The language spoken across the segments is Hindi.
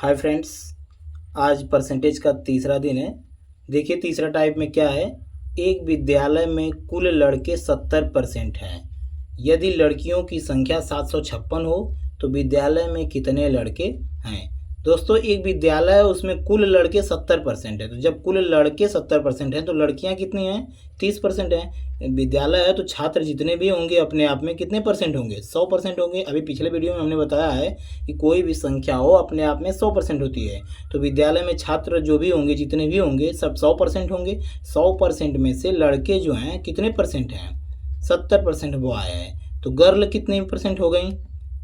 हाय फ्रेंड्स, आज परसेंटेज का तीसरा दिन है। देखिए तीसरा टाइप में क्या है। एक विद्यालय में कुल लड़के 70% हैं। यदि लड़कियों की संख्या 756 हो तो विद्यालय में कितने लड़के हैं। दोस्तों, एक विद्यालय है, उसमें कुल लड़के 70% है। तो जब कुल लड़के 70% हैं तो लड़कियां कितनी हैं? 30% हैं। विद्यालय है तो छात्र जितने भी होंगे अपने आप में कितने परसेंट होंगे? 100% होंगे। अभी पिछले वीडियो में हमने बताया है कि कोई भी संख्या हो अपने आप में 100% होती है। तो विद्यालय में छात्र जो भी होंगे, जितने भी होंगे, सब 100% होंगे। 100% में से लड़के जो हैं कितने परसेंट हैं? 70% वो आए हैं। तो गर्ल कितने परसेंट हो गई?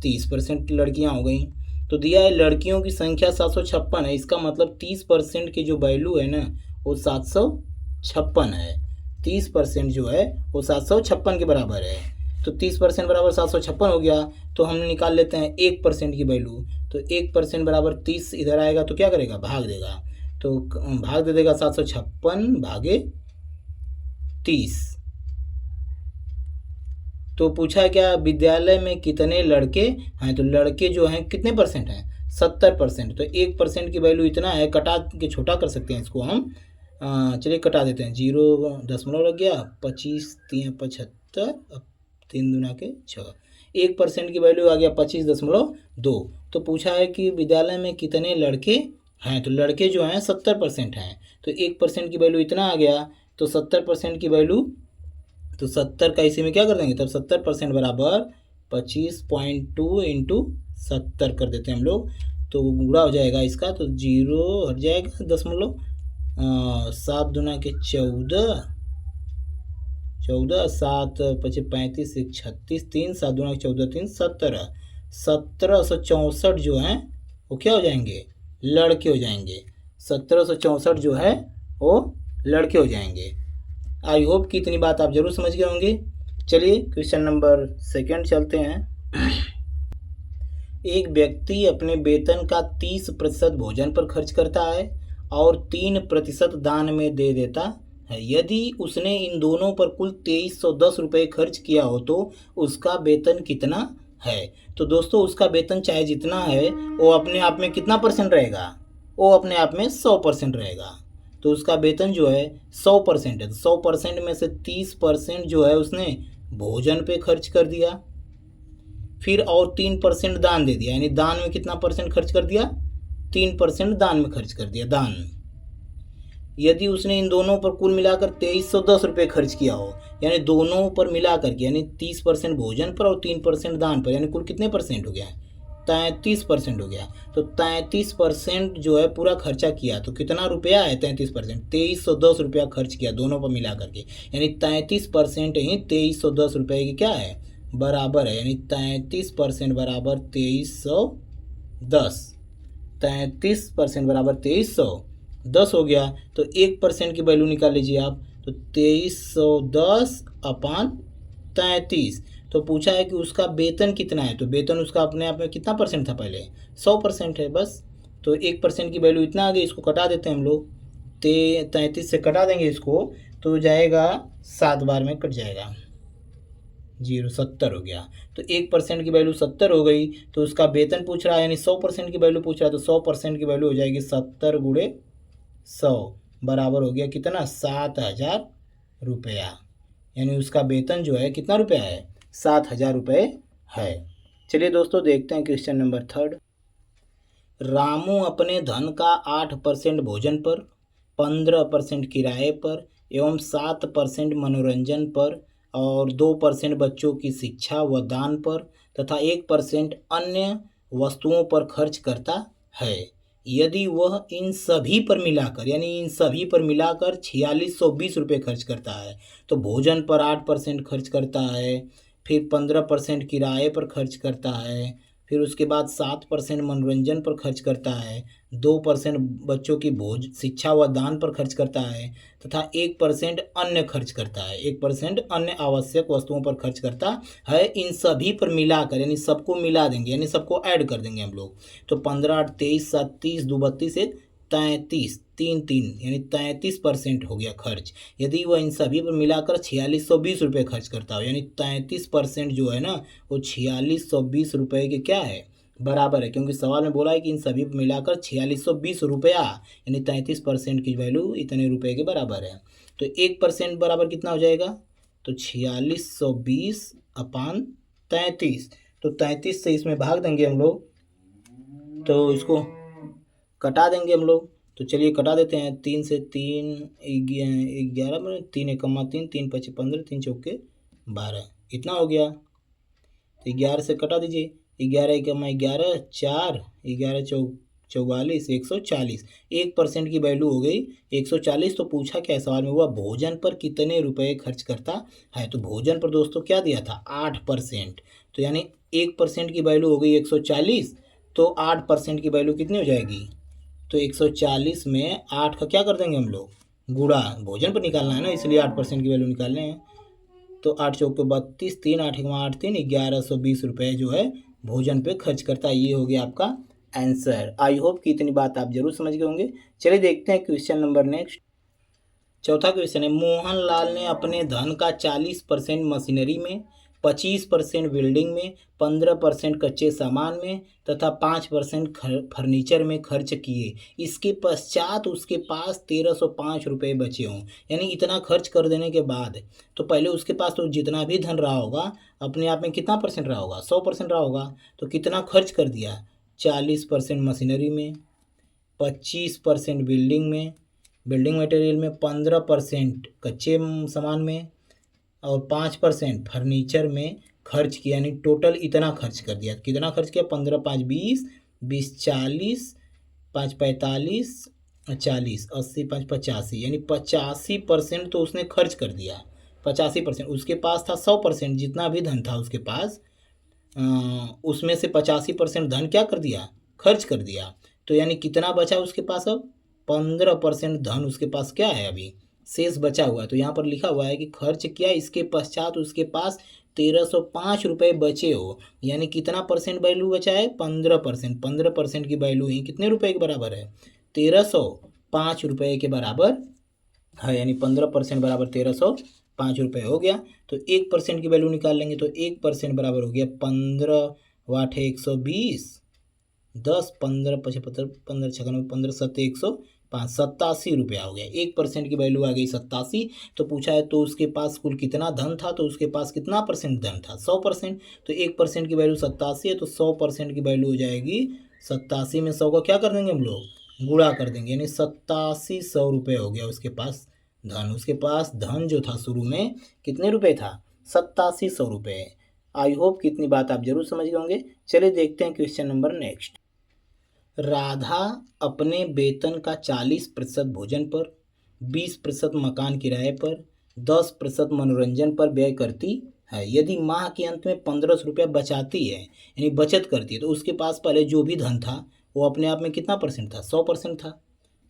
30% लड़कियां हो गई। तो दिया है लड़कियों की संख्या 756 है। इसका मतलब 30% की जो वैल्यू है ना, वो 756 है। 30% जो है वो 756 के बराबर है। तो 30% बराबर 756 हो गया। तो हम निकाल लेते हैं 1% की वैल्यू। तो 1% बराबर 30 इधर आएगा तो क्या करेगा? भाग देगा। तो भाग दे देगा 756 भागे 30। तो पूछा क्या, विद्यालय में कितने लड़के हैं? तो लड़के जो हैं कितने परसेंट हैं? 70%। तो 1% की वैल्यू इतना है। कटा के छोटा कर सकते हैं इसको हम। चलिए कटा देते हैं। 0 लग गया। 25 3 75, अब 3 दूना के 6। 1% की वैल्यू आ गया 25.2। तो पूछा है कि विद्यालय में कितने लड़के हैं। तो लड़के जो हैं 70% हैं। तो 1% की वैल्यू इतना आ गया। तो 70% की वैल्यू, तो 70 का इसी में क्या कर देंगे? तब 70% बराबर 25.2 इंटू 70 कर देते हैं हम लोग। तो गुणा हो जाएगा इसका। तो 0 हट जाएगा, 7 दूना के 14, 14 7 25 35 1 36, 3 7 दूना के 14 3 17। 1764 जो हैं वो क्या हो जाएंगे? लड़के हो जाएंगे। 1764 जो है वो लड़के हो जाएंगे। आई होप कि इतनी बात आप जरूर समझ गए होंगे। चलिए क्वेश्चन नंबर सेकंड चलते हैं। एक व्यक्ति अपने वेतन का 30% भोजन पर खर्च करता है और 3% दान में दे देता है। यदि उसने इन दोनों पर कुल 2310 रुपये खर्च किया हो तो उसका वेतन कितना है। तो दोस्तों, उसका वेतन चाहे जितना है वो अपने आप में कितना परसेंट रहेगा? वो अपने आप में 100% रहेगा। तो उसका वेतन जो है 100% है। तो 100% में से 30% जो है उसने भोजन पे खर्च कर दिया, फिर और 3% दान दे दिया। यानी दान में कितना परसेंट खर्च कर दिया? 3% दान में खर्च कर दिया, दान। यदि उसने इन दोनों पर कुल मिलाकर 2310 रुपये खर्च किया हो, यानी दोनों पर मिलाकर के, यानी 30% भोजन पर और 3% दान पर, यानी कुल कितने परसेंट हो गया? 33% हो गया। तो 33% जो है पूरा खर्चा किया तो कितना रुपया है? 33%, 2310 रुपया खर्च किया दोनों पर मिला करके। यानी 33% ही 2310 रुपये की क्या है? बराबर है। यानी 33% बराबर 2310। 33% बराबर 2310 हो गया। तो 1% की वैल्यू निकाल लीजिए आप। तो 2310 अपान 33। तो पूछा है कि उसका वेतन कितना है। तो वेतन उसका अपने आप में कितना परसेंट था? पहले 100% है बस। तो 1% की वैल्यू इतना आ गई। इसको कटा देते हैं हम लोग। 33 से कटा देंगे इसको तो जाएगा 7 बार में कट जाएगा। 70 हो गया। तो 1% की वैल्यू 70 हो गई। तो उसका वेतन पूछ रहा है, यानी 100% की वैल्यू पूछ रहा है। तो 100% की वैल्यू हो जाएगी 70 गुणे 100 बराबर हो गया कितना? 7000 रुपया। यानी उसका वेतन जो है कितना रुपया है? 7000 रुपये है। चलिए दोस्तों देखते हैं क्वेश्चन नंबर थर्ड। रामू अपने धन का 8% भोजन पर, 15% किराए पर एवं 7% मनोरंजन पर और 2% बच्चों की शिक्षा व दान पर तथा 1% अन्य वस्तुओं पर खर्च करता है। यदि वह इन सभी पर मिलाकर, यानी इन सभी पर मिलाकर 4620 रुपये खर्च करता है, तो भोजन पर 8% खर्च करता है, फिर 15% किराए पर खर्च करता है, फिर उसके बाद 7% मनोरंजन पर खर्च करता है, 2% बच्चों की भोज शिक्षा व दान पर खर्च करता है तथा 1% अन्य खर्च करता है, 1% अन्य आवश्यक वस्तुओं पर खर्च करता है। इन सभी पर मिलाकर, यानी सबको मिला देंगे, यानी सबको ऐड कर देंगे हम लोग। तो 15 8 23 7 30 2 32 1 33 3 3, यानी 33% हो गया खर्च। यदि वह इन सभी पर मिलाकर 4620 रुपये खर्च करता हो, यानी 33% जो है ना वो 4620 रुपये के क्या है? बराबर है, क्योंकि सवाल में बोला है कि इन सभी को मिलाकर 4620 रुपया यानी 33% की वैल्यू इतने रुपए के बराबर है। तो 1% बराबर कितना हो जाएगा, तो 4620 अपान 33, तो 33 से इसमें भाग देंगे हम लोग, तो इसको कटा देंगे हम लोग। तो चलिए कटा देते हैं, 3 से 3 11 में 3 एकमा 3, 3 पचे 15, 3 चौके 12, इतना हो गया। तो 11 से कटा दीजिए, 11 एकमा 11, 4, 11 44, 140, 1% की वैल्यू हो गई 140। तो पूछा क्या सवाल में हुआ, भोजन पर कितने रुपए खर्च करता है। तो भोजन पर दोस्तों क्या दिया था, 8%। तो यानी 1% की वैल्यू हो गई 140, तो 8% की वैल्यू कितनी हो जाएगी, तो 140 में 8 का क्या कर देंगे हम लोग, गुणा, भोजन पर निकालना है ना, इसलिए 8% की वैल्यू निकालने हैं। तो 8 चौके 32, 3 8 8 3, 1120 रुपये जो है भोजन पे खर्च करता है। ये हो गया आपका आंसर। आई होप कि इतनी बात आप जरूर समझ गए होंगे। चलिए देखते हैं क्वेश्चन नंबर नेक्स्ट। चौथा क्वेश्चन है, मोहनलाल ने अपने धन का 40% मशीनरी में, 25% बिल्डिंग में, 15% कच्चे सामान में तथा 5% फर्नीचर में खर्च किए। इसके पश्चात उसके पास 1305 रुपये बचे हों। यानी इतना खर्च कर देने के बाद, तो पहले उसके पास तो जितना भी धन रहा होगा अपने आप में कितना परसेंट रहा होगा, 100% रहा होगा। तो कितना खर्च कर दिया, 40% मशीनरी में, 25% बिल्डिंग में, बिल्डिंग मटेरियल में, 15% कच्चे सामान में और 5% फर्नीचर में खर्च किया। यानी टोटल इतना खर्च कर दिया। कितना खर्च किया, 15 5 20, 20 40, 5 45, 40, 80 5 85, यानी 85% तो उसने खर्च कर दिया। 85%, उसके पास था 100%, जितना भी धन था उसके पास उसमें से 85% धन क्या कर दिया, खर्च कर दिया। तो यानी कितना बचा उसके पास, अब 15% धन उसके पास क्या है, अभी शेष बचा हुआ है। तो यहाँ पर लिखा हुआ है कि खर्च किया, इसके पश्चात उसके पास 1305 रुपये बचे हो। यानी कितना परसेंट वैल्यू बचा है, 15%। 15% की वैल्यू ही कितने रुपए के बराबर है, 1305 रुपये के बराबर है। यानी 15% बराबर 1305 रुपये हो गया। तो 1% की वैल्यू निकाल लेंगे, तो 1% बराबर हो गया 15 वाट है 120, 10 15 75 15 56 15 7 105, 87 रुपया हो गया। 1% की वैल्यू आ गई 87। तो पूछा है तो उसके पास कुल कितना धन था, तो उसके पास कितना परसेंट धन था, 100%। तो 1% की वैल्यू 87 है, तो 100% की वैल्यू हो जाएगी 87 में 100 का क्या कर देंगे हम लोग, गुणा कर देंगे। यानी 87 100 रुपये हो गया उसके पास धन। उसके पास धन जो था शुरू में कितने रुपए था, 87 100 रुपये। आई होप कि इतनी बात आप जरूर समझ गए होंगे। चलिए देखते हैं क्वेश्चन नंबर नेक्स्ट। राधा अपने वेतन का 40% भोजन पर, 20% मकान किराए पर, 10% मनोरंजन पर व्यय करती है। यदि माह के अंत में 1500 रुपया बचाती है, यानी बचत करती है, तो उसके पास पहले जो भी धन था वो अपने आप में कितना परसेंट था, 100% था।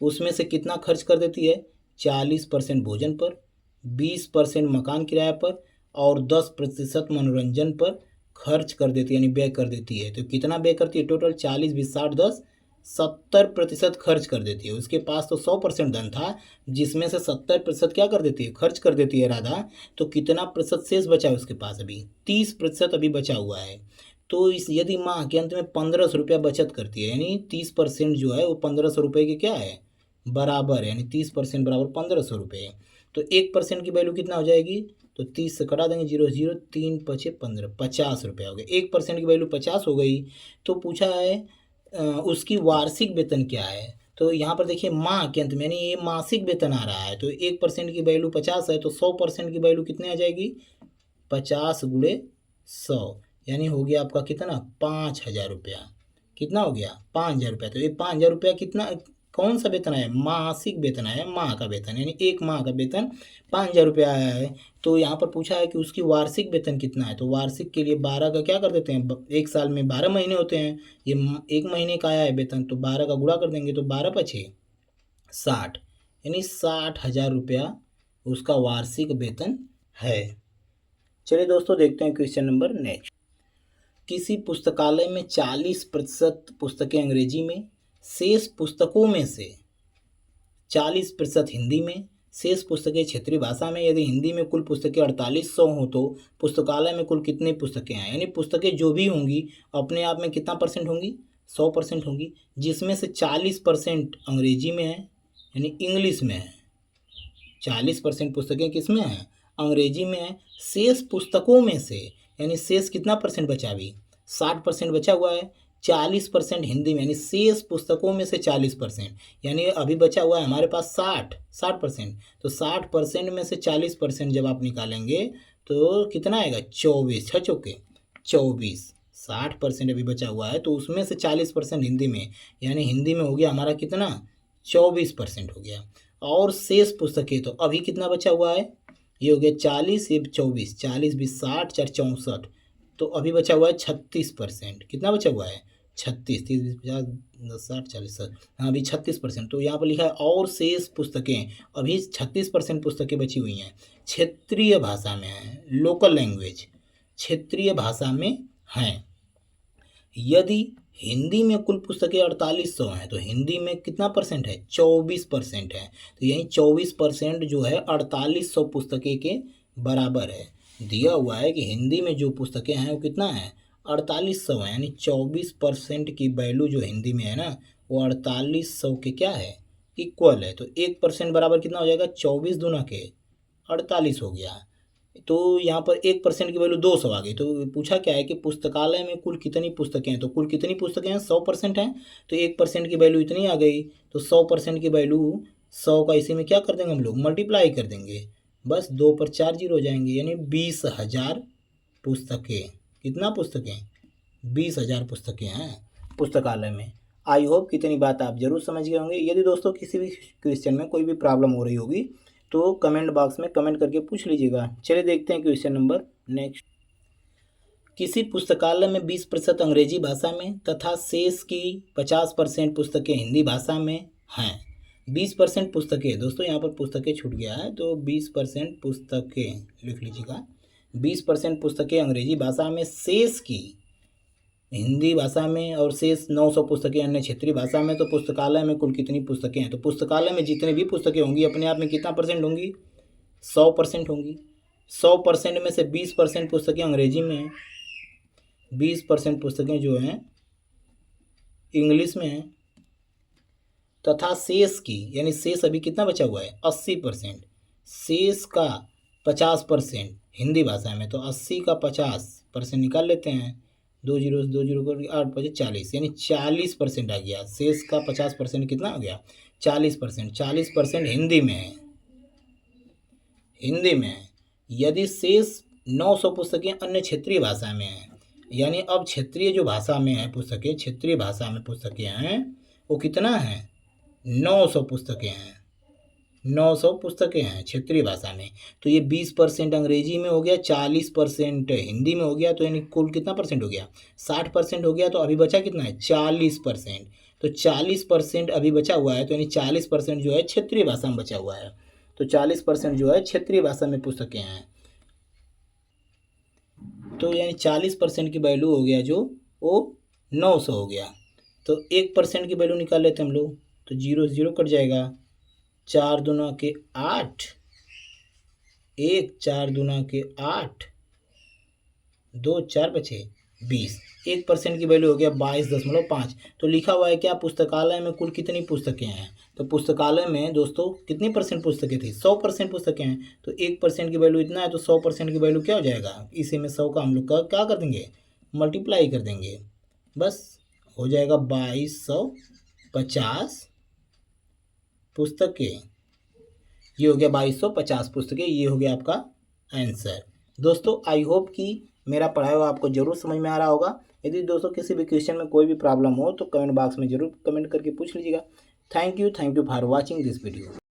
उसमें से कितना खर्च कर देती है, 40% भोजन पर, 20% मकान किराए पर और 10% मनोरंजन पर खर्च कर देती है, यानी व्यय कर देती है। तो कितना व्यय करती है, टोटल 40 20 60 10 70% खर्च कर देती है। उसके पास तो 100% धन था, जिसमें से 70% क्या कर देती है, खर्च कर देती है राधा। तो कितना प्रतिशत शेष बचा है उसके पास, अभी 30% अभी बचा हुआ है। तो इस यदि माह के अंत में 1500 रुपया बचत करती है, यानी 30% जो है वो 1500 रुपये के क्या है, बराबर है। यानी 30% बराबर 1500 रुपये। तो 1% की वैल्यू कितना हो जाएगी, तो 30 से कटा देंगे, 0 0 3 5 15, 50 रुपया हो गया। 1% की वैल्यू 50 हो गई। तो पूछा है उसकी वार्षिक वेतन क्या है। तो यहाँ पर देखिए माह के अंत में, यानी ये मासिक वेतन आ रहा है। तो 1% की वैल्यू 50 है, तो 100% की वैल्यू कितने आ जाएगी, 50 गुणे 100, यानी हो गया आपका कितना, 5000 रुपया। कितना हो गया, 5000 रुपया। तो ये 5000 रुपया कितना, कौन सा वेतन है, मासिक वेतन है, माह का वेतन, यानी एक माह का वेतन 5000 रुपया आया है। तो यहाँ पर पूछा है कि उसकी वार्षिक वेतन कितना है। तो वार्षिक के लिए 12 का क्या कर देते हैं, एक साल में 12 महीने होते हैं, ये एक महीने का आया है वेतन, तो 12 का गुणा कर देंगे, तो 12 पछे 60, यानी 60,000 रुपया उसका वार्षिक वेतन है। चलिए दोस्तों देखते हैं क्वेश्चन नंबर नेक्स्ट। किसी पुस्तकालय में 40% पुस्तकें अंग्रेजी में, शेष पुस्तकों में से 40% हिंदी में, शेष पुस्तकें क्षेत्रीय भाषा में। यदि हिंदी में कुल पुस्तकें 4800 हो तो पुस्तकालय में कुल कितनी पुस्तकें हैं। यानी पुस्तकें जो भी होंगी अपने आप में कितना परसेंट होंगी, 100% होंगी, जिसमें से 40% अंग्रेजी में है यानी इंग्लिश में है। 40% पुस्तकें किस में हैं, अंग्रेजी में है। शेष पुस्तकों में से यानी शेष कितना परसेंट बचा, अभी 60% बचा हुआ है। 40% हिंदी में, यानी शेष पुस्तकों में से 40%, यानी अभी बचा हुआ है हमारे पास 60%। तो 60% में से 40% जब आप निकालेंगे तो कितना आएगा, 24, 6 चौके 24। 60% अभी बचा हुआ है तो उसमें से 40% हिंदी में, यानी हिंदी में हो गया हमारा कितना, 24% हो गया। और शेष पुस्तकें तो अभी कितना बचा हुआ है, ये हो गया 40, ये 24, 40 20 60 4 64, तो अभी बचा हुआ है 36%। कितना बचा हुआ है, 36, 30 20 50 10 60 40 60, हाँ अभी 36%। तो यहाँ पर लिखा है और शेष पुस्तकें, अभी 36% पुस्तकें बची हुई हैं, क्षेत्रीय भाषा में हैं, लोकल लैंग्वेज, क्षेत्रीय भाषा में हैं। यदि हिंदी में कुल पुस्तकें 4800 हैं तो हिंदी में कितना परसेंट है, 24% है। तो यही 24% जो है 4800 पुस्तकें के बराबर है। दिया हुआ है कि हिंदी में जो पुस्तकें हैं वो कितना है, 4800 है, यानी 24% की वैल्यू जो हिंदी में है ना वो 4800 के क्या है, इक्वल है। तो 1% बराबर कितना हो जाएगा, 24 दूना के 48 हो गया। तो यहाँ पर 1% की वैल्यू 200 आ गई। तो पूछा क्या है कि पुस्तकालय में कुल कितनी पुस्तकें हैं, तो कुल कितनी पुस्तकें हैं, 100% हैं। तो 1% की वैल्यू इतनी आ गई, तो 100% की वैल्यू 100 का इसी में क्या कर देंगे हम लोग, मल्टीप्लाई कर देंगे, बस 2 पर 4 जीरो हो जाएंगे, यानी 20,000 पुस्तकें। कितना पुस्तकें, 20,000 पुस्तकें हैं पुस्तकालय में। आई होप कितनी बात आप जरूर समझ गए होंगे। यदि दोस्तों किसी भी क्वेश्चन में कोई भी प्रॉब्लम हो रही होगी तो कमेंट बॉक्स में कमेंट करके पूछ लीजिएगा। चलिए देखते हैं क्वेश्चन नंबर नेक्स्ट। किसी पुस्तकालय में 20% अंग्रेजी भाषा में तथा शेष की 50% पुस्तकें हिंदी भाषा में हैं। 20% पुस्तकें, दोस्तों यहाँ पर पुस्तकें छूट गया है तो 20% पुस्तकें लिख लीजिएगा। 20% पुस्तकें अंग्रेजी भाषा में, शेष की हिंदी भाषा में, और शेष 900 पुस्तकें अन्य क्षेत्रीय भाषा में। तो पुस्तकालय में कुल कितनी पुस्तकें हैं, तो पुस्तकालय में जितनी भी पुस्तकें होंगी अपने आप में कितना परसेंट होंगी, 100% होंगी। 100% में से 20% पुस्तकें अंग्रेजी में हैं, 20% पुस्तकें जो हैं इंग्लिश में हैं, तथा शेष की, यानी शेष अभी कितना बचा हुआ है, 80%। शेष का 50% हिंदी भाषा में, तो 80 का 50% निकाल लेते हैं, 2 जीरो कर 8 5 40, यानी 40% आ गया। शेष का 50% कितना आ गया, 40%। 40% हिंदी में है, हिंदी में है। यदि शेष 900 पुस्तकें अन्य क्षेत्रीय भाषा में हैं, यानी अब क्षेत्रीय जो भाषा में है पुस्तकें, क्षेत्रीय भाषा में पुस्तकें हैं वो कितना है, 900 पुस्तकें हैं, 900 पुस्तकें हैं क्षेत्रीय भाषा में। तो ये 20% अंग्रेजी में हो गया, 40% हिंदी में हो गया, तो यानी कुल कितना परसेंट हो गया, 60% हो गया। तो अभी बचा कितना है, 40%। तो 40% अभी बचा हुआ है, तो यानी 40% जो है क्षेत्रीय भाषा में बचा हुआ है। तो 40% जो है क्षेत्रीय भाषा में पुस्तकें हैं। तो यानी 40% की वैल्यू हो गया जो वो 900 हो गया। तो 1% की वैल्यू निकाल लेते हम लोग, तो 0 0 कट जाएगा, 4 दूना के 8, 1 4 दूना के 8, 2 4 बचे 20। 1% की वैल्यू हो गया 22.5। तो लिखा हुआ है क्या, पुस्तकालय में कुल कितनी पुस्तकें हैं। तो पुस्तकालय में दोस्तों कितनी परसेंट पुस्तकें थी, 100% पुस्तकें हैं। तो 1% की वैल्यू इतना है, तो 100% की वैल्यू क्या हो जाएगा, इसी में 100 का हम लोग का क्या कर देंगे, मल्टीप्लाई कर देंगे, बस हो जाएगा 2250 पुस्तकें। ये हो गया 2250 पुस्तकें, ये हो गया आपका आंसर। दोस्तों आई होप कि मेरा पढ़ाया हुआ आपको जरूर समझ में आ रहा होगा। यदि दोस्तों किसी भी क्वेश्चन में कोई भी प्रॉब्लम हो तो कमेंट बॉक्स में जरूर कमेंट करके पूछ लीजिएगा। Thank you for watching this video.